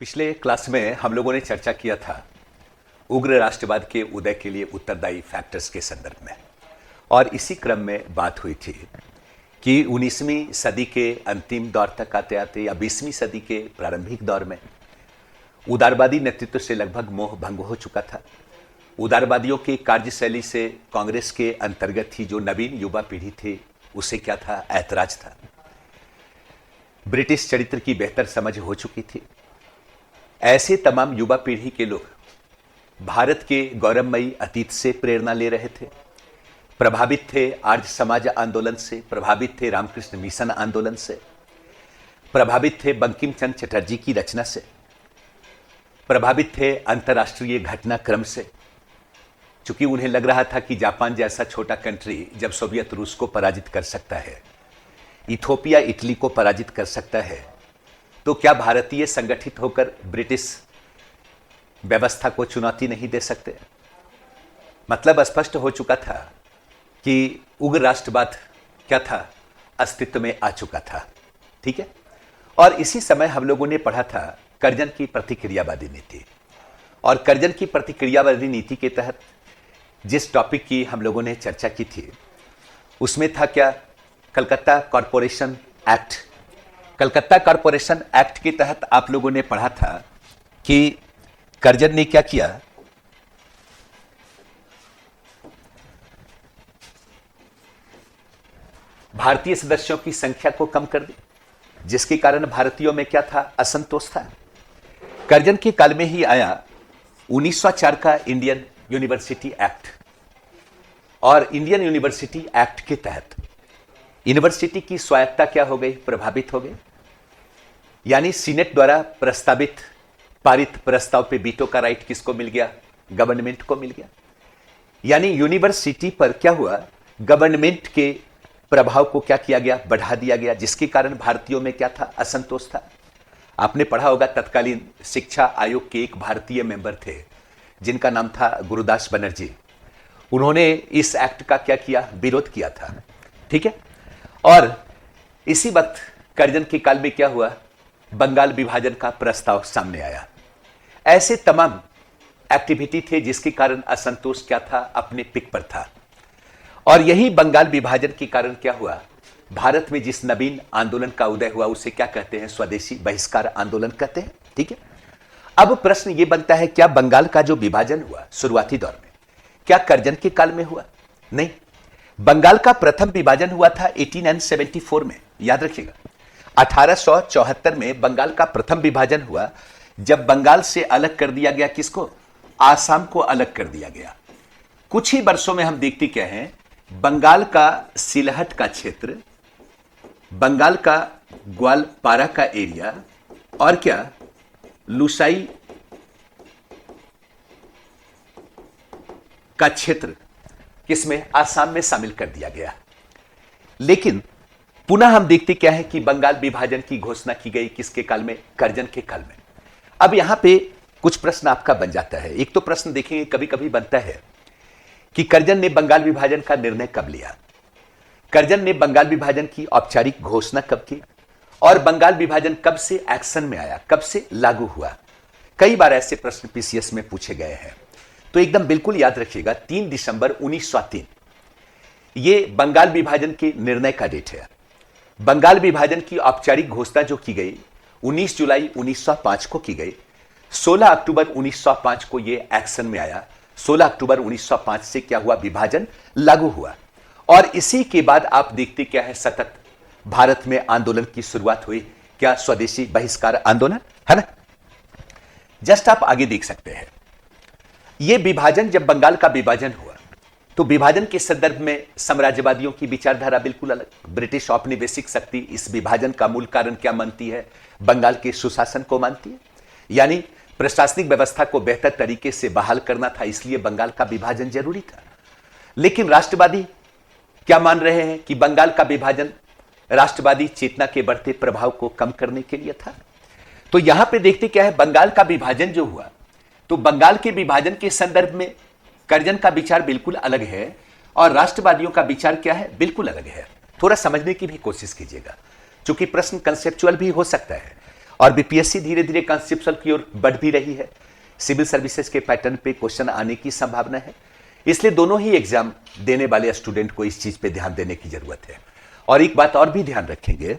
पिछले क्लास में हम लोगों ने चर्चा किया था उग्र राष्ट्रवाद के उदय के लिए उत्तरदायी फैक्टर्स के संदर्भ में। और इसी क्रम में बात हुई थी कि 19वीं सदी के अंतिम दौर तक आते आते या 20वीं सदी के प्रारंभिक दौर में उदारवादी नेतृत्व से लगभग मोह भंग हो चुका था। उदारवादियों की कार्यशैली से कांग्रेस के अंतर्गत ही जो नवीन युवा पीढ़ी थी उसे क्या था, ऐतराज था। ब्रिटिश चरित्र की बेहतर समझ हो चुकी थी। ऐसे तमाम युवा पीढ़ी के लोग भारत के गौरवमयी अतीत से प्रेरणा ले रहे थे, प्रभावित थे आर्य समाज आंदोलन से, प्रभावित थे रामकृष्ण मिशन आंदोलन से, प्रभावित थे बंकिम चंद्र चटर्जी की रचना से, प्रभावित थे अंतर्राष्ट्रीय घटनाक्रम से। चूंकि उन्हें लग रहा था कि जापान जैसा छोटा कंट्री जब सोवियत रूस को पराजित कर सकता है, इथोपिया इटली को पराजित कर सकता है, तो क्या भारतीय संगठित होकर ब्रिटिश व्यवस्था को चुनौती नहीं दे सकते। मतलब स्पष्ट हो चुका था कि उग्र राष्ट्रवाद क्या था, अस्तित्व में आ चुका था। ठीक है। और इसी समय हम लोगों ने पढ़ा था कर्जन की प्रतिक्रियावादी नीति। और कर्जन की प्रतिक्रियावादी नीति के तहत जिस टॉपिक की हम लोगों ने चर्चा की थी उसमें था क्या, Calcutta corporation act. Calcutta corporation act के तहत आप लोगों ने पढ़ा था कि कर्जन ने क्या किया, भारतीय सदस्यों की संख्या को कम कर दी, जिसके कारण भारतीयों में क्या था, असंतोष था। कर्जन के काल में ही आया 1904 का इंडियन यूनिवर्सिटी एक्ट। और इंडियन यूनिवर्सिटी एक्ट के तहत यूनिवर्सिटी की स्वायत्तता क्या हो गई, प्रभावित हो गई। यानी सीनेट द्वारा प्रस्तावित पारित प्रस्ताव पे वीटो का राइट किसको मिल गया, गवर्नमेंट को मिल गया। यानी यूनिवर्सिटी पर क्या हुआ, गवर्नमेंट के प्रभाव को क्या किया गया, बढ़ा दिया गया, जिसके कारण भारतीयों में क्या था, असंतोष था। आपने पढ़ा होगा तत्कालीन शिक्षा आयोग के एक भारतीय मेंबर थे जिनका नाम था गुरुदास बनर्जी। उन्होंने इस एक्ट का क्या किया, विरोध किया था। ठीक है। और इसी वक्त कर्जन के काल में क्या हुआ, बंगाल विभाजन का प्रस्ताव सामने आया। ऐसे तमाम एक्टिविटी थे जिसके कारण असंतोष क्या था, अपने पिक पर था। और यही बंगाल विभाजन के कारण क्या हुआ, भारत में जिस नवीन आंदोलन का उदय हुआ उसे क्या कहते हैं, स्वदेशी बहिष्कार आंदोलन कहते हैं। ठीक है। अब प्रश्न यह बनता है, क्या बंगाल का जो विभाजन हुआ शुरुआती दौर में, क्या कर्जन के काल में हुआ? नहीं, बंगाल का प्रथम विभाजन हुआ था 1874 में। याद रखिएगा, 1874 में बंगाल का प्रथम विभाजन हुआ, जब बंगाल से अलग कर दिया गया किसको, आसाम को अलग कर दिया गया। कुछ ही वर्षों में हम देखते क्या हैं, बंगाल का सिलहट का क्षेत्र, बंगाल का ग्वालपारा का एरिया और क्या लुसाई का क्षेत्र किसमें, आसाम में शामिल कर दिया गया। लेकिन पुनः हम देखते क्या है कि बंगाल विभाजन की घोषणा की गई किसके काल में, कर्जन के काल में। अब यहां पे कुछ प्रश्न आपका बन जाता है। एक तो प्रश्न देखेंगे कभी कभी बनता है कि कर्जन ने बंगाल विभाजन का निर्णय कब लिया, कर्जन ने बंगाल विभाजन की औपचारिक घोषणा कब की, और बंगाल विभाजन कब से एक्शन में आया, कब से लागू हुआ। कई बार ऐसे प्रश्न पीसीएस में पूछे गए हैं। तो एकदम बिल्कुल याद रखिएगा, 3 दिसंबर 1903 ये बंगाल विभाजन के निर्णय का डेट है। बंगाल विभाजन की औपचारिक घोषणा जो की गई 19 जुलाई 1905 को की गई। 16 अक्टूबर 1905 को ये एक्शन में आया। 16 अक्टूबर 1905 से क्या हुआ, विभाजन लागू हुआ। और इसी के बाद आप देखते क्या है, सतत भारत में आंदोलन की शुरुआत हुई। क्या, स्वदेशी बहिष्कार आंदोलन, है ना। जस्ट आप आगे देख सकते हैं, यह विभाजन, जब बंगाल का विभाजन हुआ तो विभाजन के संदर्भ में साम्राज्यवादियों की विचारधारा बिल्कुल अलग। ब्रिटिश औपनिवेशिक शक्ति इस विभाजन का मूल कारण क्या मानती है, बंगाल के सुशासन को मानती है। यानी प्रशासनिक व्यवस्था को बेहतर तरीके से बहाल करना था, इसलिए बंगाल का विभाजन जरूरी था। लेकिन राष्ट्रवादी क्या मान रहे हैं कि बंगाल का विभाजन राष्ट्रवादी चेतना के बढ़ते प्रभाव को कम करने के लिए था। तो यहां पे देखते क्या है, बंगाल का विभाजन जो हुआ, तो बंगाल के विभाजन के संदर्भ में कर्जन का विचार बिल्कुल अलग है और राष्ट्रवादियों का विचार क्या है, बिल्कुल अलग है। थोड़ा समझने की भी कोशिश कीजिएगा, क्योंकि प्रश्न कंसेप्चुअल भी हो सकता है और बीपीएससी धीरे धीरे कॉन्स्टिट्यूशनल की ओर बढ़ भी रही है। सिविल सर्विसेज के पैटर्न पे क्वेश्चन आने की संभावना है, इसलिए दोनों ही एग्जाम देने वाले स्टूडेंट को इस चीज पे ध्यान देने की जरूरत है। और एक बात और भी ध्यान रखेंगे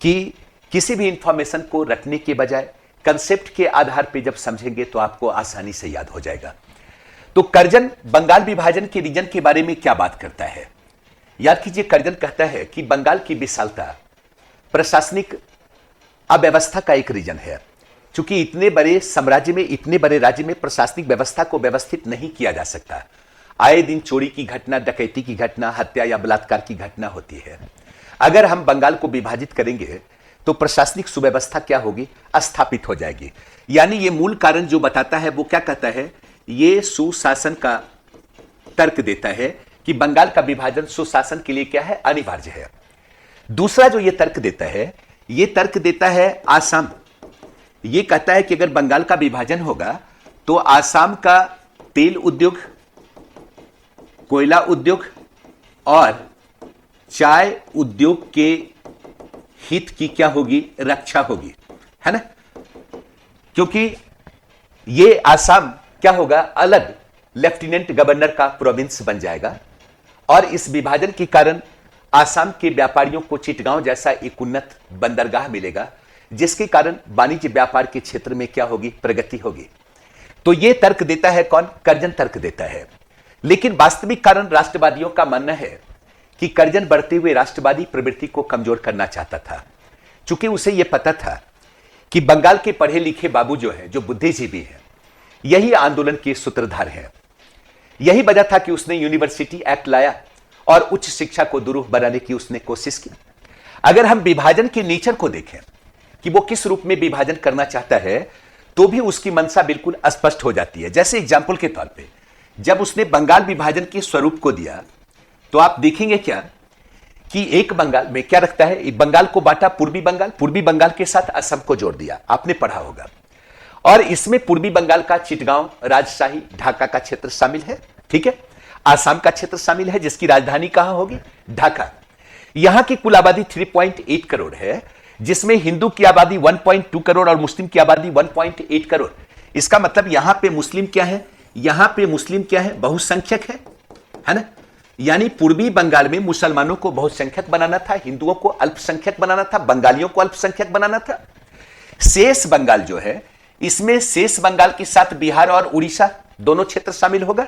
कि किसी भी इंफॉर्मेशन को रटने के बजाय कंसेप्ट के आधार पर जब समझेंगे तो आपको आसानी से याद हो जाएगा। तो कर्जन बंगाल विभाजन के रीजन के बारे में क्या बात करता है? याद कीजिए, कर्जन कहता है कि बंगाल की विशालता प्रशासनिक अव्यवस्था का एक रीजन है। क्योंकि इतने बड़े साम्राज्य में, इतने बड़े राज्य में प्रशासनिक व्यवस्था को व्यवस्थित नहीं किया जा सकता। आए दिन चोरी की घटना, डकैती की घटना, हत्या या बलात्कार की घटना होती है। अगर हम बंगाल को विभाजित करेंगे तो प्रशासनिक सुव्यवस्था क्या होगी? स्थापित हो जाएगी। यानी ये मूल कारण जो बताता है वो क्या कहता है? ये सुशासन का तर्क देता है कि बंगाल का विभाजन सुशासन के लिए क्या है? अनिवार्य है। दूसरा जो ये तर्क देता है, ये तर्क देता है आसाम। ये कहता है कि अगर बंगाल का विभाजन होगा तो आसाम का तेल उद्योग, कोयला उद्योग और चाय उद्योग के हित की क्या होगी? रक्षा होगी, है ना? क्योंकि ये आसाम क्या होगा? अलग लेफ्टिनेंट गवर्नर का प्रोविंस बन जाएगा और इस विभाजन के कारण आसाम के व्यापारियों को चिटगांव जैसा एक उन्नत बंदरगाह मिलेगा, जिसके कारण वाणिज्य व्यापार के क्षेत्र में क्या होगी? प्रगति होगी। तो यह तर्क देता है कौन? कर्जन तर्क देता है। लेकिन वास्तविक कारण राष्ट्रवादियों का मानना है कि कर्जन बढ़ते हुए राष्ट्रवादी प्रवृत्ति को कमजोर करना चाहता था। चूंकि उसे यह पता था कि बंगाल के पढ़े लिखे बाबू जो है, जो बुद्धिजीवी है, यही आंदोलन के सूत्रधार हैं। यही वजह था कि उसने यूनिवर्सिटी एक्ट लाया और उच्च शिक्षा को दुरूह बनाने की उसने कोशिश की। अगर हम विभाजन के नेचर को देखें कि वो किस रूप में विभाजन करना चाहता है, तो भी उसकी मंशा बिल्कुल स्पष्ट हो जाती है। जैसे एग्जाम्पल के तौर पे जब उसने बंगाल विभाजन के स्वरूप को दिया तो आप देखेंगे क्या कि एक बंगाल में क्या रखता है? बंगाल को बांटा पूर्वी बंगाल के साथ असम को जोड़ दिया। आपने पढ़ा होगा। और इसमें पूर्वी बंगाल का चिटगांव, राजशाही, ढाका का क्षेत्र शामिल है। ठीक है, आसाम का क्षेत्र शामिल है जिसकी राजधानी कहां होगी? ढाका। यहां की कुल आबादी 3.8 करोड़ है, जिसमें हिंदू की आबादी 1.2 करोड़ और मुस्लिम की आबादी 1.8 करोड़। इसका मतलब यहां पे मुस्लिम क्या है? यहां पे मुस्लिम क्या है? बहुसंख्यक है ना? यानी पूर्वी बंगाल में मुसलमानों को बहुसंख्यक बनाना था, हिंदुओं को अल्पसंख्यक बनाना था, बंगालियों को अल्पसंख्यक बनाना था। शेष बंगाल जो है, इसमें शेष बंगाल के साथ बिहार और उड़ीसा दोनों क्षेत्र शामिल होगा।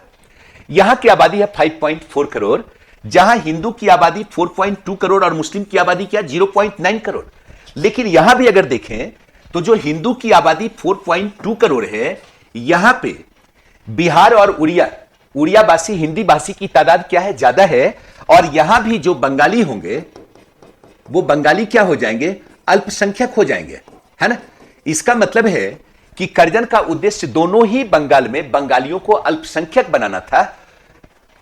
यहां की आबादी है 5.4 करोड़, जहां हिंदू की आबादी 4.2 करोड़ और मुस्लिम की आबादी क्या? 0.9 करोड़। लेकिन यहां भी अगर देखें तो जो हिंदू की आबादी 4.2 करोड़ है, यहां पे बिहार और उड़ियावासी, हिंदी भाषी की तादाद क्या है? ज्यादा है। और यहां भी जो बंगाली होंगे वो बंगाली क्या हो जाएंगे? अल्पसंख्यक हो जाएंगे, है ना? इसका मतलब है कि कर्जन का उद्देश्य दोनों ही बंगाल में बंगालियों को अल्पसंख्यक बनाना था।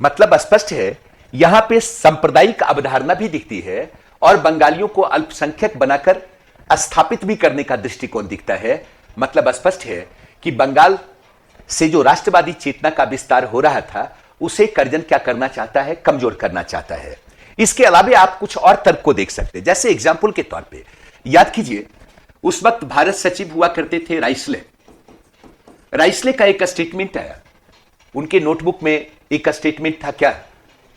मतलब स्पष्ट है, यहां पे सांप्रदायिक अवधारणा भी दिखती है और बंगालियों को अल्पसंख्यक बनाकर स्थापित भी करने का दृष्टिकोण दिखता है। मतलब स्पष्ट है कि बंगाल से जो राष्ट्रवादी चेतना का विस्तार हो रहा था, उसे कर्जन क्या करना चाहता है? कमजोर करना चाहता है। इसके अलावा आप कुछ और तर्क को देख सकते हैं। जैसे एग्जाम्पल के तौर पे याद कीजिए, उस वक्त भारत सचिव हुआ करते थे राइसले का एक स्टेटमेंट आया। उनके नोटबुक में एक स्टेटमेंट था क्या?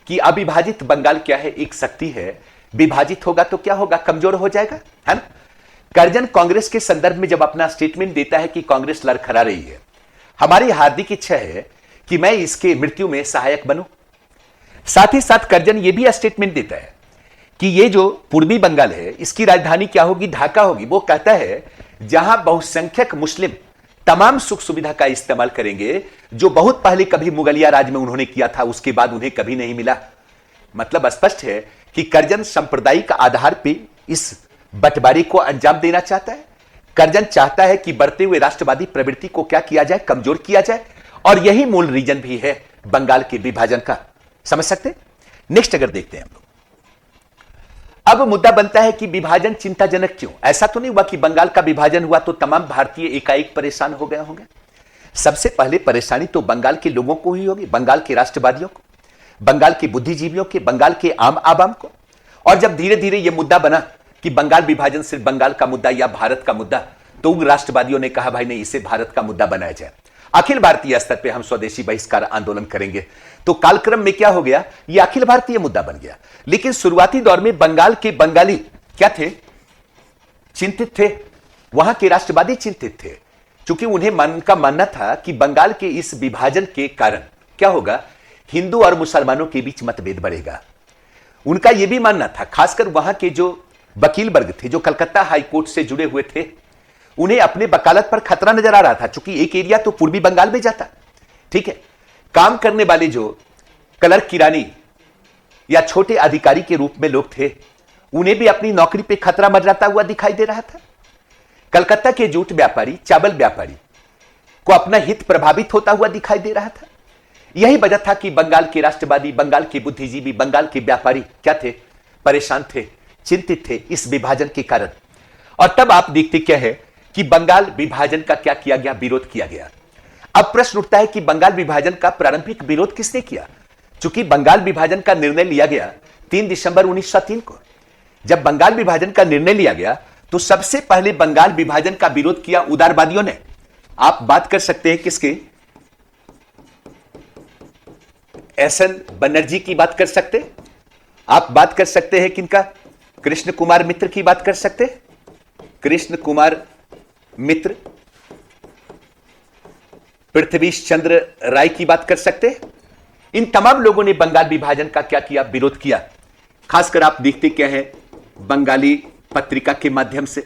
कि अविभाजित बंगाल क्या है? एक शक्ति है, विभाजित होगा तो क्या होगा? कमजोर हो जाएगा, है ना? कर्जन कांग्रेस के संदर्भ में जब अपना स्टेटमेंट देता है कि कांग्रेस लड़खड़ा रही है, हमारी हार्दिक इच्छा है कि मैं इसके मृत्यु में सहायक बनूं। साथ ही साथ कर्जन यह भी स्टेटमेंट देता है कि ये जो पूर्वी बंगाल है, इसकी राजधानी क्या होगी? ढाका होगी। वो कहता है जहां बहुसंख्यक मुस्लिम तमाम सुख सुविधा का इस्तेमाल करेंगे, जो बहुत पहले कभी मुगलिया राज में उन्होंने किया था, उसके बाद उन्हें कभी नहीं मिला। मतलब स्पष्ट है कि कर्जन सांप्रदायिक आधार पर इस बंटवारे को अंजाम देना चाहता है। कर्जन चाहता है कि बढ़ते हुए राष्ट्रवादी प्रवृत्ति को क्या किया जाए? कमजोर किया जाए। और यही मूल रीजन भी है बंगाल के विभाजन का। समझ सकते हैं? नेक्स्ट अगर देखते हैं हम लोग, अब मुद्दा बनता है कि विभाजन चिंताजनक क्यों? ऐसा तो नहीं हुआ कि बंगाल का विभाजन हुआ तो तमाम भारतीय एकाएक परेशान हो गए होंगे। सबसे पहले परेशानी तो बंगाल के लोगों को ही होगी, बंगाल के राष्ट्रवादियों को, बंगाल के बुद्धिजीवियों के, बंगाल के आम आवाम को। और जब धीरे धीरे यह मुद्दा बना कि बंगाल विभाजन सिर्फ बंगाल का मुद्दा या भारत का मुद्दा, तो उग्र राष्ट्रवादियों ने कहा भाई नहीं, इसे भारत का मुद्दा बनाया जाए, अखिल भारतीय स्तर पे हम स्वदेशी बहिष्कार आंदोलन करेंगे। तो कालक्रम में क्या हो गया, यह अखिल भारतीय मुद्दा बन गया। लेकिन शुरुआती दौर में बंगाल के बंगाली क्या थे, चिंतित थे, वहां के राष्ट्रवादी चिंतित थे, क्योंकि उन्हें मानना था कि बंगाल के इस विभाजन के कारण क्या होगा, हिंदू और मुसलमानों के बीच मतभेद बढ़ेगा। उनका यह भी मानना था, खासकर वहां के जो वकील वर्ग थे, जो कलकत्ता हाईकोर्ट से जुड़े हुए थे, उन्हें अपने वकालत पर खतरा नजर आ रहा था, क्योंकि एक एरिया तो पूर्वी बंगाल में जाता, ठीक है। काम करने वाले जो क्लर्क किरानी या छोटे अधिकारी के रूप में लोग थे, उन्हें भी अपनी नौकरी पे खतरा मंडराता हुआ दिखाई दे रहा था। कलकत्ता के जूट व्यापारी, चावल व्यापारी को अपना हित प्रभावित होता हुआ दिखाई दे रहा था। यही वजह था कि बंगाल के राष्ट्रवादी, बंगाल के बुद्धिजीवी, बंगाल के व्यापारी क्या थे, परेशान थे, चिंतित थे इस विभाजन के कारण। और तब आप देखते क्या है कि बंगाल विभाजन का क्या किया गया, विरोध किया गया। अब प्रश्न उठता है कि बंगाल विभाजन का प्रारंभिक विरोध किसने किया, चूंकि बंगाल विभाजन का निर्णय लिया गया 3 दिसंबर 1903 को। जब बंगाल विभाजन का निर्णय लिया गया तो सबसे पहले बंगाल विभाजन का विरोध किया उदारवादियों ने। आप बात कर सकते हैं किसके, एसएन बनर्जी की बात कर सकते हैं, आप बात कर सकते हैं किनका, कृष्ण कुमार मित्र की बात कर सकते हैं, कृष्ण कुमार मित्र, पृथ्वी चंद्र राय की बात कर सकते हैं। इन तमाम लोगों ने बंगाल विभाजन का क्या किया, विरोध किया। खासकर आप देखते क्या है, बंगाली पत्रिका के माध्यम से,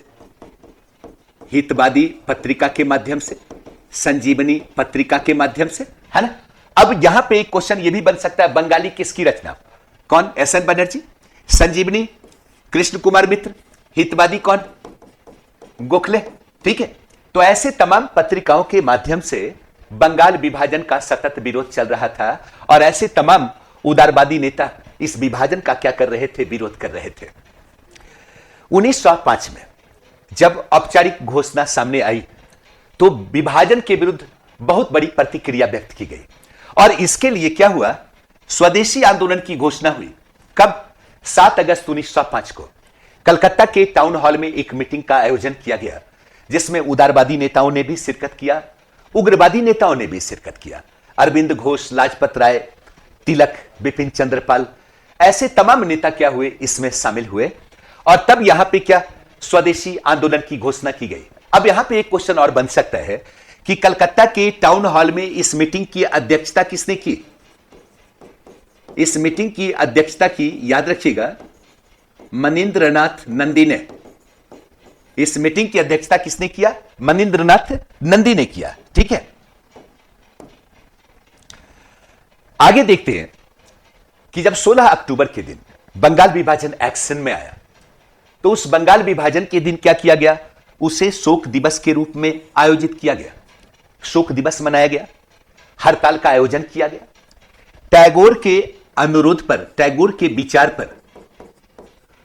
हितवादी पत्रिका के माध्यम से, संजीवनी पत्रिका के माध्यम से, है ना। अब यहां पे एक क्वेश्चन यह भी बन सकता है, बंगाली किसकी रचना, कौन, एसएन बनर्जी, संजीवनी कृष्ण कुमार मित्र, हितवादी कौन, गोखले, ठीक है। तो ऐसे तमाम पत्रिकाओं के माध्यम से बंगाल विभाजन का सतत विरोध चल रहा था, और ऐसे तमाम उदारवादी नेता इस विभाजन का क्या कर रहे थे, विरोध कर रहे थे। 1905 में जब औपचारिक घोषणा सामने आई तो विभाजन के विरुद्ध बहुत बड़ी प्रतिक्रिया व्यक्त की गई, और इसके लिए क्या हुआ, स्वदेशी आंदोलन की घोषणा हुई। कब, 7 अगस्त 1905 को कलकत्ता के टाउन हॉल में एक मीटिंग का आयोजन किया गया, जिसमें उदारवादी नेताओं ने भी शिरकत किया, उग्रवादी नेताओं ने भी शिरकत किया। अरविंद घोष, लाजपत राय, तिलक, बिपिन चंद्र पाल, ऐसे तमाम नेता क्या हुए, इसमें शामिल हुए। और तब यहां पे क्या, स्वदेशी आंदोलन की घोषणा की गई। अब यहां पे एक क्वेश्चन और बन सकता है कि कलकत्ता के टाउन हॉल में इस मीटिंग की अध्यक्षता किसने की, इस मीटिंग की अध्यक्षता की, याद रखिएगा, मनिंद्रनाथ नंदी ने। इस मीटिंग की अध्यक्षता किसने किया, मनिंद्रनाथ नंदी ने किया, ठीक है। आगे देखते हैं कि जब 16 अक्टूबर के दिन बंगाल विभाजन एक्शन में आया, तो उस बंगाल विभाजन के दिन क्या किया गया, उसे शोक दिवस के रूप में आयोजित किया गया, शोक दिवस मनाया गया, हड़ताल का आयोजन किया गया। टैगोर के अनुरोध पर, टैगोर के विचार पर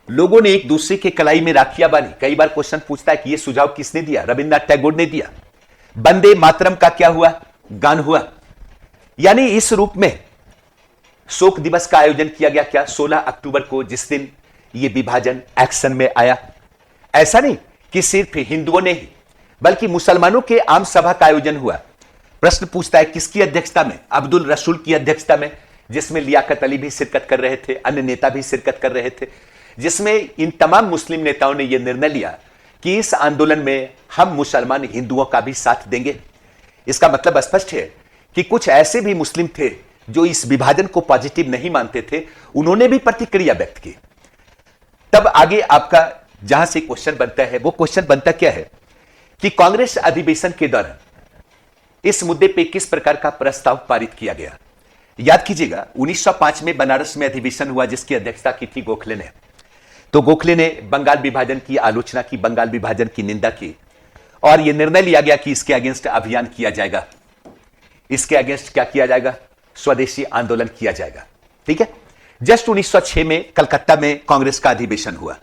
लोगों ने एक दूसरे के कलाई में राखियां बांधी। कई बार क्वेश्चन पूछता है कि यह सुझाव किसने दिया, रविन्द्रनाथ टैगोर ने दिया। वंदे मातरम का क्या हुआ, गान हुआ। यानी इस रूप में शोक दिवस का आयोजन किया गया, क्या, 16 अक्टूबर को, जिस दिन यह विभाजन एक्शन में आया। ऐसा नहीं कि सिर्फ हिंदुओं ने ही, बल्कि मुसलमानों के आम सभा का आयोजन हुआ। प्रश्न पूछता है किसकी अध्यक्षता में, अब्दुल रसूल की अध्यक्षता में, जिसमें लियाकत अली भी शिरकत कर रहे थे, अन्य नेता भी शिरकत कर रहे थे, जिसमें इन तमाम मुस्लिम नेताओं ने यह निर्णय लिया कि इस आंदोलन में हम मुसलमान हिंदुओं का भी साथ देंगे। इसका मतलब स्पष्ट है कि कुछ ऐसे भी मुस्लिम थे जो इस विभाजन को पॉजिटिव नहीं मानते थे, उन्होंने भी प्रतिक्रिया व्यक्त की। तब आगे आपका जहां से क्वेश्चन बनता है, वो क्वेश्चन बनता क्या है कि कांग्रेस अधिवेशन के दौरान इस मुद्दे पे किस प्रकार का प्रस्ताव पारित किया गया। याद कीजिएगा, 1905 में बनारस में अधिवेशन हुआ, जिसकी अध्यक्षता की थी गोखले ने। तो गोखले ने बंगाल विभाजन की आलोचना की, बंगाल विभाजन की निंदा की, और यह निर्णय लिया गया कि इसके अगेंस्ट अभियान किया जाएगा, इसके अगेंस्ट क्या किया जाएगा, स्वदेशी आंदोलन किया जाएगा, ठीक है। जस्ट 1906 में कलकत्ता में कांग्रेस का अधिवेशन हुआ।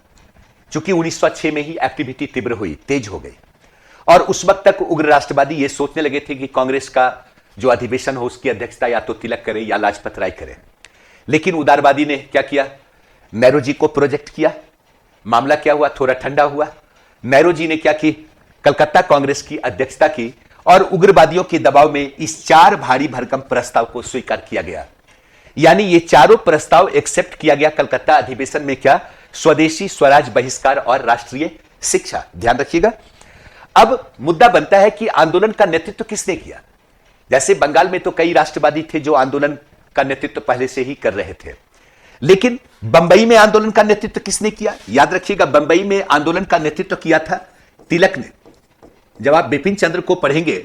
चूंकि 1906 में ही एक्टिविटी तीव्र हुई, तेज हो गई, और उस वक्त तक उग्र राष्ट्रवादी ये सोचने लगे थे कि कांग्रेस का जो अधिवेशन हो उसकी अध्यक्षता या तो तिलक करे या लाजपत राय करे। लेकिन उदारवादी ने क्या किया, नेहरू जी को प्रोजेक्ट किया। मामला क्या हुआ, थोड़ा ठंडा हुआ। नेहरू जी ने क्या की, कलकत्ता कांग्रेस की अध्यक्षता की और उग्रवादियों के दबाव में इस 4 भारी भरकम प्रस्ताव को स्वीकार किया गया। यानी ये चारों प्रस्ताव एक्सेप्ट किया गया कलकत्ता अधिवेशन में। क्या, स्वदेशी, स्वराज, बहिष्कार और राष्ट्रीय शिक्षा। ध्यान रखिएगा। अब मुद्दा बनता है कि आंदोलन का नेतृत्व किसने किया। जैसे बंगाल में तो कई राष्ट्रवादी थे जो आंदोलन का नेतृत्व पहले से ही कर रहे थे, लेकिन बंबई में आंदोलन का नेतृत्व किसने किया। याद रखिएगा, बंबई में आंदोलन का नेतृत्व किया था तिलक ने। जब आप बिपिन चंद्र को पढ़ेंगे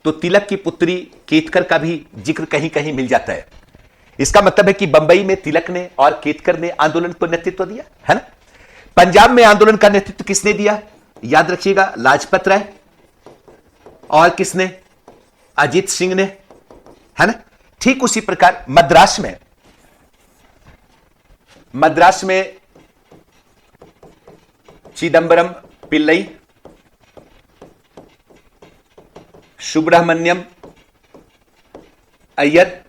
तो तिलक की पुत्री केतकर का भी जिक्र कहीं कहीं मिल जाता है। इसका मतलब है कि बंबई में तिलक ने और केतकर ने आंदोलन को नेतृत्व दिया, है ना। पंजाब में आंदोलन का नेतृत्व किसने दिया, याद रखिएगा, लाजपत राय। और किसने, अजीत सिंह ने, है ना। ठीक उसी प्रकार मद्रास में चिदंबरम पिल्लई, सुब्रह्मण्यम अय्यर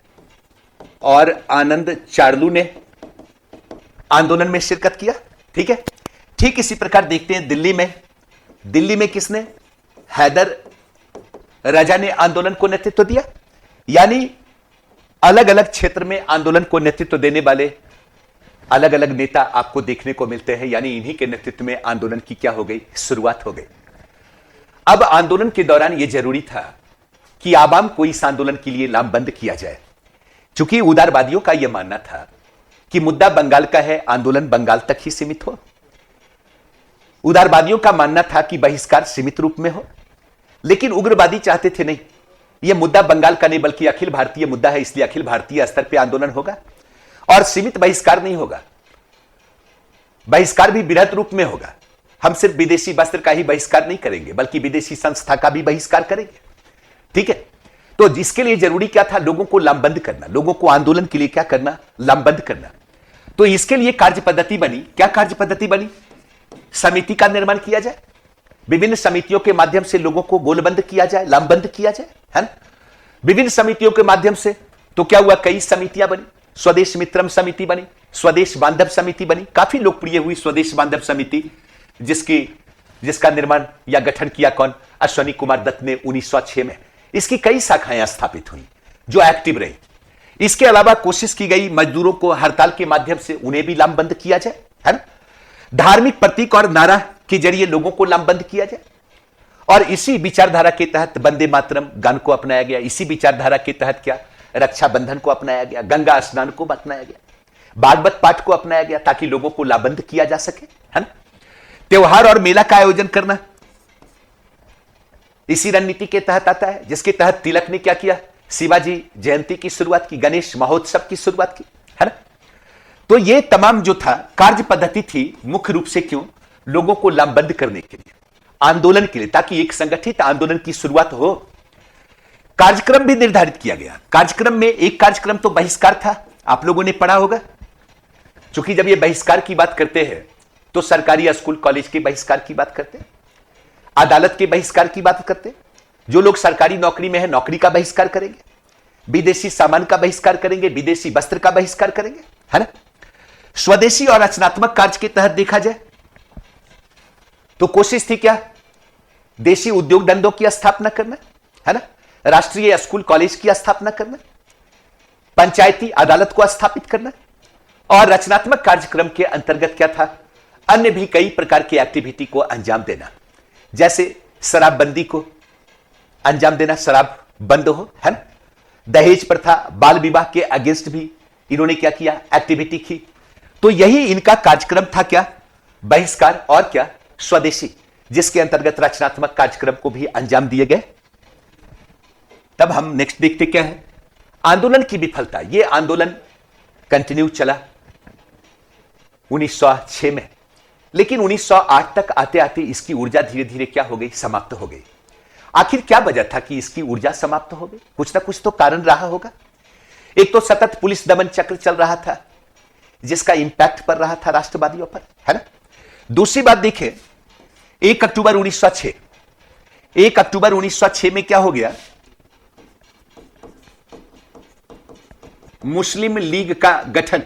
और आनंद चार्लू ने आंदोलन में शिरकत किया। ठीक है। ठीक इसी प्रकार देखते हैं दिल्ली में किसने, हैदर राजा ने आंदोलन को नेतृत्व दिया। यानी अलग अलग क्षेत्र में आंदोलन को नेतृत्व देने वाले अलग अलग नेता आपको देखने को मिलते हैं। यानी इन्हीं के नेतृत्व में आंदोलन की क्या हो गई, शुरुआत हो गई। अब आंदोलन के दौरान यह जरूरी था कि आवाम को इस आंदोलन के लिए लामबंद किया जाए, क्योंकि उदारवादियों का यह मानना था कि मुद्दा बंगाल का है, आंदोलन बंगाल तक ही सीमित हो। उदारवादियों का मानना था कि बहिष्कार सीमित रूप में हो, लेकिन उग्रवादी चाहते थे नहीं, यह मुद्दा बंगाल का नहीं बल्कि अखिल भारतीय मुद्दा है, इसलिए अखिल भारतीय स्तर पर आंदोलन होगा और सीमित बहिष्कार नहीं होगा। बहिष्कार भी बृहत रूप में होगा। हम सिर्फ विदेशी वस्त्र का ही बहिष्कार नहीं करेंगे बल्कि विदेशी संस्था का भी बहिष्कार करेंगे। ठीक है। तो जिसके लिए जरूरी क्या था, लोगों को लामबंद करना, लोगों को आंदोलन के लिए क्या करना, लामबंद करना। तो इसके लिए कार्य पद्धति बनी। क्या कार्य पद्धति बनी, समिति का निर्माण किया जाए, विभिन्न समितियों के माध्यम से लोगों को गोलबंद किया जाए, लामबंद किया जाए, है ना। विभिन्न समितियों के माध्यम से तो क्या हुआ, कई समितियां बनी। स्वदेश मित्रम समिति बनी, स्वदेश बांधव समिति बनी, काफी लोकप्रिय हुई स्वदेश बांधव समिति, जिसका निर्माण या गठन किया कौन, अश्वनी कुमार दत्त ने 1906 में। इसकी कई शाखाएं स्थापित हुई जो एक्टिव रही। इसके अलावा कोशिश की गई मजदूरों को हड़ताल के माध्यम से उन्हें भी लामबंद किया जाए, है ना। धार्मिक प्रतीक और नारा के जरिए लोगों को लामबंद किया जाए। और इसी विचारधारा के तहत वंदे मातरम गान को अपनाया गया। इसी विचारधारा के तहत क्या, रक्षाबंधन को अपनाया गया, गंगा स्नान को अपनाया गया, भागवत पाठ को अपनाया गया, ताकि लोगों को लामबंद किया जा सके, है ना। त्योहार और मेला का आयोजन करना इसी रणनीति के तहत आता है, जिसके तहत तिलक ने क्या किया, शिवाजी जयंती की शुरुआत की, गणेश महोत्सव की शुरुआत की, है ना। तो ये तमाम जो था कार्य पद्धति थी मुख्य रूप से क्यों, लोगों को लामबंद करने के लिए, आंदोलन के लिए, ताकि एक संगठित आंदोलन की शुरुआत हो। कार्यक्रम भी निर्धारित किया गया। कार्यक्रम में एक कार्यक्रम तो बहिष्कार था, आप लोगों ने पढ़ा होगा। क्योंकि जब ये बहिष्कार की बात करते हैं तो सरकारी स्कूल कॉलेज के बहिष्कार की बात करते हैं, अदालत के बहिष्कार की बात करते हैं, जो लोग सरकारी नौकरी में है नौकरी का बहिष्कार करेंगे, विदेशी सामान का बहिष्कार करेंगे, विदेशी वस्त्र का बहिष्कार करेंगे, है ना। स्वदेशी और रचनात्मक कार्य के तहत देखा जाए तो कोशिश थी क्या, देशी उद्योग धंधों की स्थापना करना, है ना, राष्ट्रीय स्कूल कॉलेज की स्थापना करना, पंचायती अदालत को स्थापित करना, और रचनात्मक कार्यक्रम के अंतर्गत क्या था, अन्य भी कई प्रकार की एक्टिविटी को अंजाम देना, जैसे शराबबंदी को अंजाम देना, शराब बंद हो, है ना, दहेज प्रथा, बाल विवाह के अगेंस्ट भी इन्होंने क्या किया, एक्टिविटी की। तो यही इनका कार्यक्रम था, क्या, बहिष्कार और क्या, स्वदेशी, जिसके अंतर्गत रचनात्मक कार्यक्रम को भी अंजाम दिए गए। तब हम नेक्स्ट देखते क्या है, आंदोलन की विफलता। यह आंदोलन कंटिन्यू चला 1906 में, लेकिन 1908 तक आते आते इसकी ऊर्जा धीरे धीरे क्या हो गई, समाप्त हो गई। आखिर क्या वजह था कि इसकी ऊर्जा समाप्त हो गई, कुछ ना कुछ तो कारण रहा होगा। एक तो सतत पुलिस दमन चक्र चल रहा था, जिसका इंपैक्ट पड़ रहा था राष्ट्रवादियों पर, है ना। दूसरी बात देखें, 1 अक्टूबर 1906 में क्या हो गया, मुस्लिम लीग का गठन,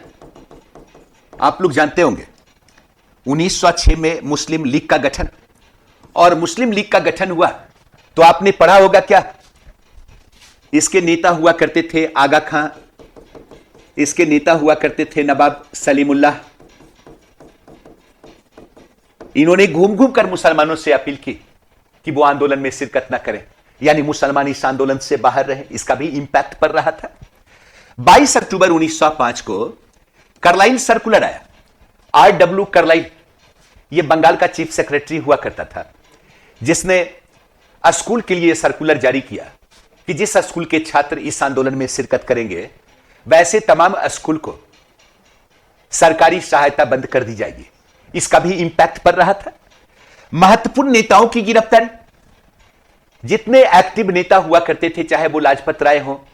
आप लोग जानते होंगे। 1906 में मुस्लिम लीग का गठन, और मुस्लिम लीग का गठन हुआ तो आपने पढ़ा होगा क्या, इसके नेता हुआ करते थे आगा खां, इसके नेता हुआ करते थे नवाब सलीमुल्लाह। इन्होंने घूम घूम कर मुसलमानों से अपील की कि वो आंदोलन में शिरकत ना करें, यानी मुसलमान इस आंदोलन से बाहर रहे। इसका भी इंपैक्ट पड़ रहा था। 22 अक्टूबर 1905 को कार्लाइल सर्कुलर आया। R.W. कार्लाइल ये बंगाल का चीफ सेक्रेटरी हुआ करता था, जिसने स्कूल के लिए सर्कुलर जारी किया कि जिस स्कूल के छात्र इस आंदोलन में शिरकत करेंगे वैसे तमाम स्कूल को सरकारी सहायता बंद कर दी जाएगी। इसका भी इंपैक्ट पड़ रहा था। महत्वपूर्ण नेताओं की गिरफ्तारी, जितने एक्टिव नेता हुआ करते थे, चाहे वो लाजपत राय हो,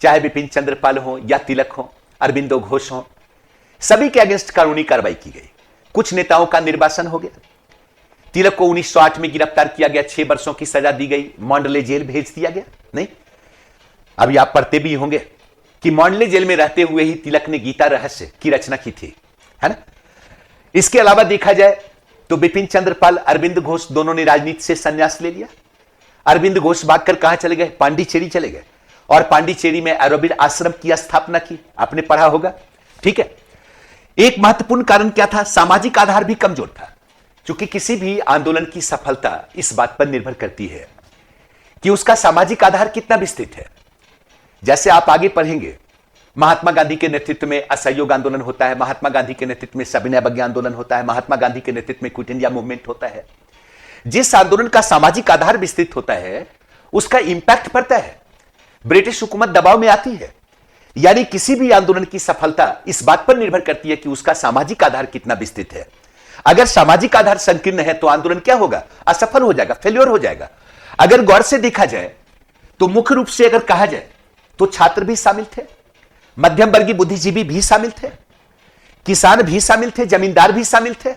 चाहे बिपिन चंद्र पाल हो, या तिलक हो, अरविंदो घोष हो, सभी के अगेंस्ट कानूनी कार्रवाई की गई। कुछ नेताओं का निर्वासन हो गया। तिलक को 1908 में गिरफ्तार किया गया, 6 वर्षों की सजा दी गई, मांडले जेल भेज दिया गया। नहीं, अभी आप पढ़ते भी होंगे कि मांडले जेल में रहते हुए ही तिलक ने गीता रहस्य की रचना की थी, है ना। इसके अलावा देखा जाए तो बिपिन चंद्र पाल, अरविंद घोष दोनों ने राजनीति से संन्यास ले लिया। अरविंद घोष भागकर कहां चले गए, पांडिचेरी चले गए, और पांडिचेरी में अरविंद आश्रम की स्थापना की, आपने पढ़ा होगा। ठीक है। एक महत्वपूर्ण कारण क्या था, सामाजिक आधार भी कमजोर था, क्योंकि किसी भी आंदोलन की सफलता इस बात पर निर्भर करती है कि उसका सामाजिक आधार कितना विस्तृत है। जैसे आप आगे पढ़ेंगे, महात्मा गांधी के नेतृत्व में असहयोग आंदोलन होता है, महात्मा गांधी के नेतृत्व में सविनय अवज्ञा आंदोलन होता है, महात्मा गांधी के नेतृत्व में क्विट इंडिया मूवमेंट होता है। जिस आंदोलन का सामाजिक आधार विस्तृत होता है उसका इंपैक्ट पड़ता है, ब्रिटिश हुकूमत दबाव में आती है। यानी किसी भी आंदोलन की सफलता इस बात पर निर्भर करती है कि उसका सामाजिक आधार कितना विस्तृत है। अगर सामाजिक आधार संकीर्ण है तो आंदोलन क्या होगा, असफल हो जाएगा, फेल्योर हो जाएगा। अगर गौर से देखा जाए तो मुख्य रूप से अगर कहा जाए तो छात्र भी शामिल थे, मध्यम वर्गीय बुद्धिजीवी भी शामिल थे, किसान भी शामिल थे, जमींदार भी शामिल थे,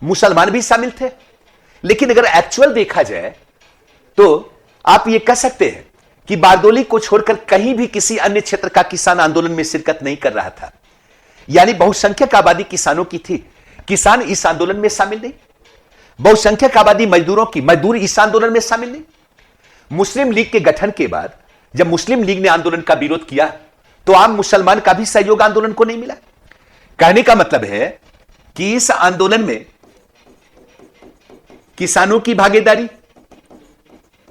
मुसलमान भी शामिल थे। लेकिन अगर एक्चुअल देखा जाए तो आप यह कह सकते हैं कि बारदोली को छोड़कर कहीं भी किसी अन्य क्षेत्र का किसान आंदोलन में शिरकत नहीं कर रहा था। यानी बहुसंख्यक आबादी किसानों की थी, किसान इस आंदोलन में शामिल नहीं। बहुसंख्यक आबादी मजदूरों की, मजदूर इस आंदोलन में शामिल नहीं। मुस्लिम लीग के गठन के बाद जब मुस्लिम लीग ने आंदोलन का विरोध किया तो आम मुसलमान का भी सहयोग आंदोलन को नहीं मिला। कहने का मतलब है कि इस आंदोलन में किसानों की भागीदारी,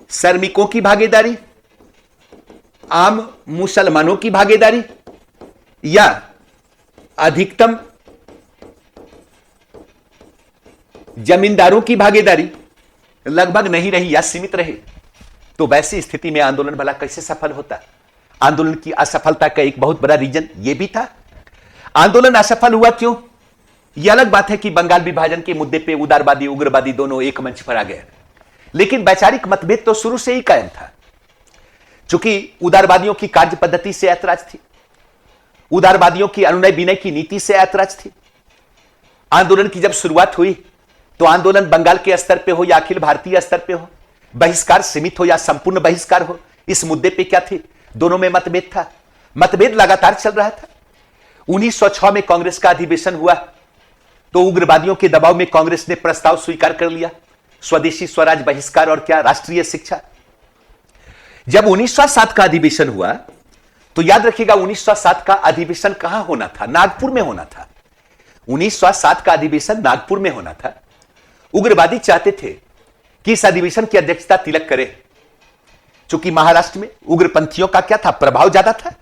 श्रमिकों की भागीदारी, आम मुसलमानों की भागीदारी या अधिकतम जमींदारों की भागीदारी लगभग नहीं रही या सीमित रही, तो वैसी स्थिति में आंदोलन भला कैसे सफल होता। आंदोलन की असफलता का एक बहुत बड़ा रीजन यह भी था। आंदोलन असफल हुआ क्यों, यह अलग बात है कि बंगाल विभाजन के मुद्दे पे उदारवादी उग्रवादी दोनों एक मंच पर आ गए, लेकिन वैचारिक मतभेद तो शुरू से ही कायम था। चूंकि उदारवादियों की कार्य पद्धति से ऐतराज थी, उदारवादियों की अनुनय विनय की नीति से ऐतराज थी। आंदोलन की जब शुरुआत हुई तो आंदोलन बंगाल के स्तर पे हो या अखिल भारतीय स्तर पे हो, बहिष्कार सीमित हो या संपूर्ण बहिष्कार हो, इस मुद्दे पे क्या थी, दोनों में मतभेद था। मतभेद लगातार चल रहा था। 1906 में कांग्रेस का अधिवेशन हुआ तो उग्रवादियों के दबाव में कांग्रेस ने प्रस्ताव स्वीकार कर लिया, स्वदेशी स्वराज, बहिष्कार और क्या, राष्ट्रीय शिक्षा। जब 1907 का अधिवेशन हुआ तो याद रखिएगा 1907 का अधिवेशन कहां होना था, नागपुर में होना था। 1907 का अधिवेशन नागपुर में होना था। उग्रवादी चाहते थे कि इस अधिवेशन की अध्यक्षता तिलक करे, चूंकि महाराष्ट्र में उग्रपंथियों का क्या था, प्रभाव ज्यादा था।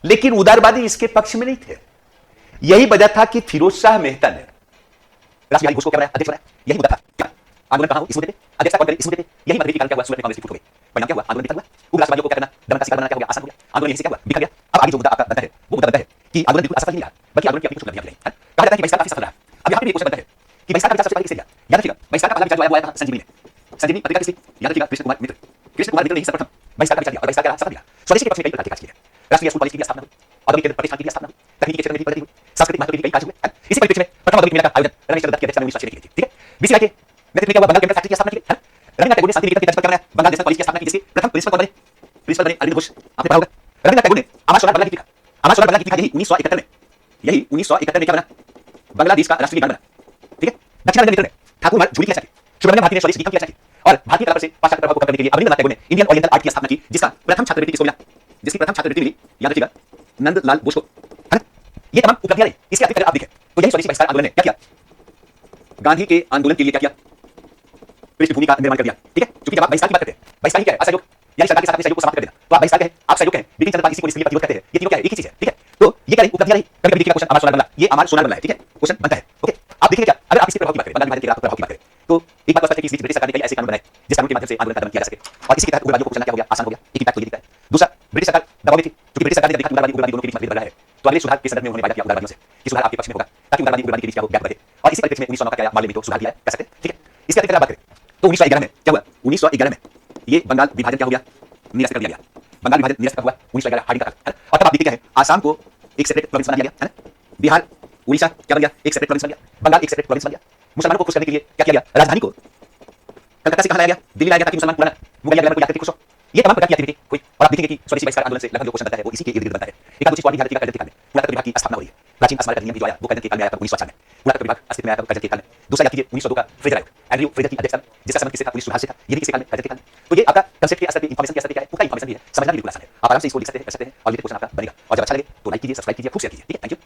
लेकिन उदारवादी इसके पक्ष में नहीं थे। यही वजह था कि फिरोज शाह मेहता ने राष्ट्रीय घोष को क्या बनाया, अध्यक्ष बनाया। यही मुद्दा था। क्या आंदोलन कहां हो, इस मुद्दे पे, अध्यक्षता कौन करे, इस मुद्दे पे। यही मतभेद के कारण क्या हुआ, सूरत में कांग्रेस की फूट हो गई। परिणाम क्या हुआ, आंदोलन विफल हुआ। उग्रवादियों को क्या करना, दमन का शिकार बनाना क्या हो गया, आसान हो गया। आंदोलन यहीं से क्या हुआ, बिखर गया। अब आगे जो मुद्दा आपका बनता है वो मुद्दा बनता है कि आंदोलन बिल्कुल असफल नहीं रहा, बल्कि आंदोलन की अपनी कुछ उपलब्धियां भी रही। कहा जाता है कि बहिष्कार काफी सफल रहा। अब यहां पे भी एक क्वेश्चन बनता है कि बहिष्कार का विचार सबसे पहले किसने दिया। याद रखिएगा बहिष्कार का पहला विचार जो आया वो आया था संजीवनी ने। संजीवनी पत्रिका किसने, याद रखिएगा कृष्ण कुमार मित्र। कृष्ण कुमार मित्र ने ही सर्वप्रथम बहिष्कार का विचार दिया और बहिष्कार का सफल दिया। स्वदेशी के पक्ष में कई प्रकार के कार्य किए, राष्ट्रीय स्कूल कॉलेज की स्थापना हुई, औद्योगिक केंद्र प्रतिष्ठान की स्थापना हुई, तकनीकी के क्षेत्र में भी प्रगति हुई, सांस्कृतिक महत्व के कई कार्य हुए। इसी परिप्रेक्ष्य में प्रथम औद्योगिक मेला का आयोजन रमेश चंद्र दत्त की अध्यक्षता में 1906 में की गई थी। ठीक है। बीसीआई के नेतृत्व में क्या हुआ, बंगाल केंद्र फैक्ट्री की स्थापना की गई। रविन्द्रनाथ टैगोर ने शांति निकेतन की तर्ज पर क्या बनाया, बंगाल नेशनल कॉलेज की स्थापना की, जिसके प्रथम प्रिंसिपल कौन बने, प्रिंसिपल बने अरविंद घोष। आपने पढ़ा होगा। रविन्द्रनाथ टैगोर ने आवाज सोनार बंगला गीत लिखा। आवाज सोनार बंगला गीत लिखा यही 1971 में, यही 1971 में क्या बना, बांग्लादेश का राष्ट्रीय गान बना। ठीक है। दक्षिणावर्त में नेतृत्व में ठाकुर कुमार झूली की रचना की, सुब्रमण्यम भारती ने स्वदेश गीतम की रचना की और भारतीय कला पर से पाश्चात्य प्रभाव को कम करने के लिए अवनींद्रनाथ टैगोर ने इंडियन ओरिएंटल आर्ट की स्थापना की, जिसका प्रथम छात्रवृत्ति किसको मिला? जिसकी प्रथम छात्रवृत्ति मिली, याद रखिएगा, नंदलाल बोस को, है ना? ये तमाम उपलब्धियां रही। इसके अतिरिक्त आप देखें तो यही स्वदेशी बहिष्कार आंदोलन ने क्या किया? गांधी के आंदोलन के लिए क्या किया? पृष्ठभूमि का निर्माण कर दिया। ठीक है, क्योंकि जब आप बहिष्कार की बात करते हैं, बहिष्कार क्या है? असहयोग, यानी सरकार के साथ अपने सहयोग को समाप्त कर देना। तो आप बहिष्कार कहें, आप सहयोग कहें, बिपिन चंद्र पाल इसी को इसके लिए प्रतिरोध करते हैं, ये तीनों क्या है? एक ही चीज है। ठीक है, तो ये क्या रही? उपलब्धियां रही। कभी कभी देखिएगा क्वेश्चन अमर सोनार बंगला, ये अमर सोनार बंगला है। ठीक है, क्वेश्चन बनता है। ओके, आप देखिए क्या, अगर आप इसके प्रभाव की बात करें, बंगाल विभाजन के प्रभाव की बात करें, तो एक बात तो स्पष्ट है कि इस बीच ब्रिटिश सरकार ने कई ऐसे कानून बनाए जिस कानून के माध्यम से आंदोलन का दमन किया जा सके, और इसी के तहत उग्रवादियों को कुचलना क्या हो गया? आसान हो गया। एक ही बात तो ये दिखता है। दूसरा, ब्रिटिश सरकार दबाव में थी, क्योंकि ब्रिटिश सरकार ने देखा कि उग्रवादी दोनों के बीच मतभेद बढ़ रहा है, तो अगले सुधार के संदर्भ में उन्होंने वादा किया उग्रवादियों से कि सुधार आपके पक्ष में होगा, ताकि उग्रवादी के बीच क्या हो, गैप बढ़े। और इसी परिप्रेक्ष्य में 1909 का क्या मामले में तो सुधार किया है, कह सकते हैं। ठीक है, इसके अतिरिक्त बात करें तो 1911 में क्या हुआ? 1911 में ये बंगाल विभाजन क्या हो गया? निरस्त कर दिया गया। बंगाल विभाजन निरस्त कब हुआ? 1911 हार्डिंग का काल, है ना? और तब आप देखते क्या है, आसाम को एक सेपरेट प्रोविंस बना दिया गया, है ना? बिहार, उड़ीसा क्या बन गया? एक सेपरेट प्रोविंस बन गया। बंगाल एक सेपरेट प्रोविंस बन गया। मुसलमानों को खुश करने के लिए क्या किया गया? राजधानी को कलकत्ता से कहां लाया गया? दिल्ली लाया गया, ताकि मुसलमान पुराना मुगलिया ग्लैमर को याद करके खुश हो। ये तमाम प्रकार की एक्टिविटी हुई, और आप देखेंगे कि स्वदेशी बहिष्कार आंदोलन से लगभग जो क्वेश्चन बनता है वो इसी के इर्द गिर्द बनता है। एक आध चीज और भी ध्यान रखिएगा, कर्जत के काल में पुरातत्व विभाग की स्थापना हुई है। प्राचीन स्मारक अधिनियम भी जो आया वो कर्जत के काल में आया था, 1904 में पुरातत्व विभाग अस्तित्व में आया था कर्जत के काल में। दूसरा याद कीजिए 1902 का फ्रेजर आयोग, एंड्रयू फ्रेजर की अध्यक्षता में, जिसका संबंध किससे था? पुलिस सुधार से था। ये भी किसके काल में? कर्जत के काल में। तो ये आपका कंसेप्ट के स्तर पे, इंफॉर्मेशन के स्तर पे क्या है? पूरा इंफॉर्मेशन भी है, समझना भी बिल्कुल आसान है। आप आराम से इसको लिख सकते हैं, कर सकते हैं, और ये क्वेश्चन आपका बनेगा। और जब अच्छा लगे तो लाइक कीजिए, सब्सक्राइब कीजिए, खूब शेयर कीजिए। ठीक है, थैंक यू।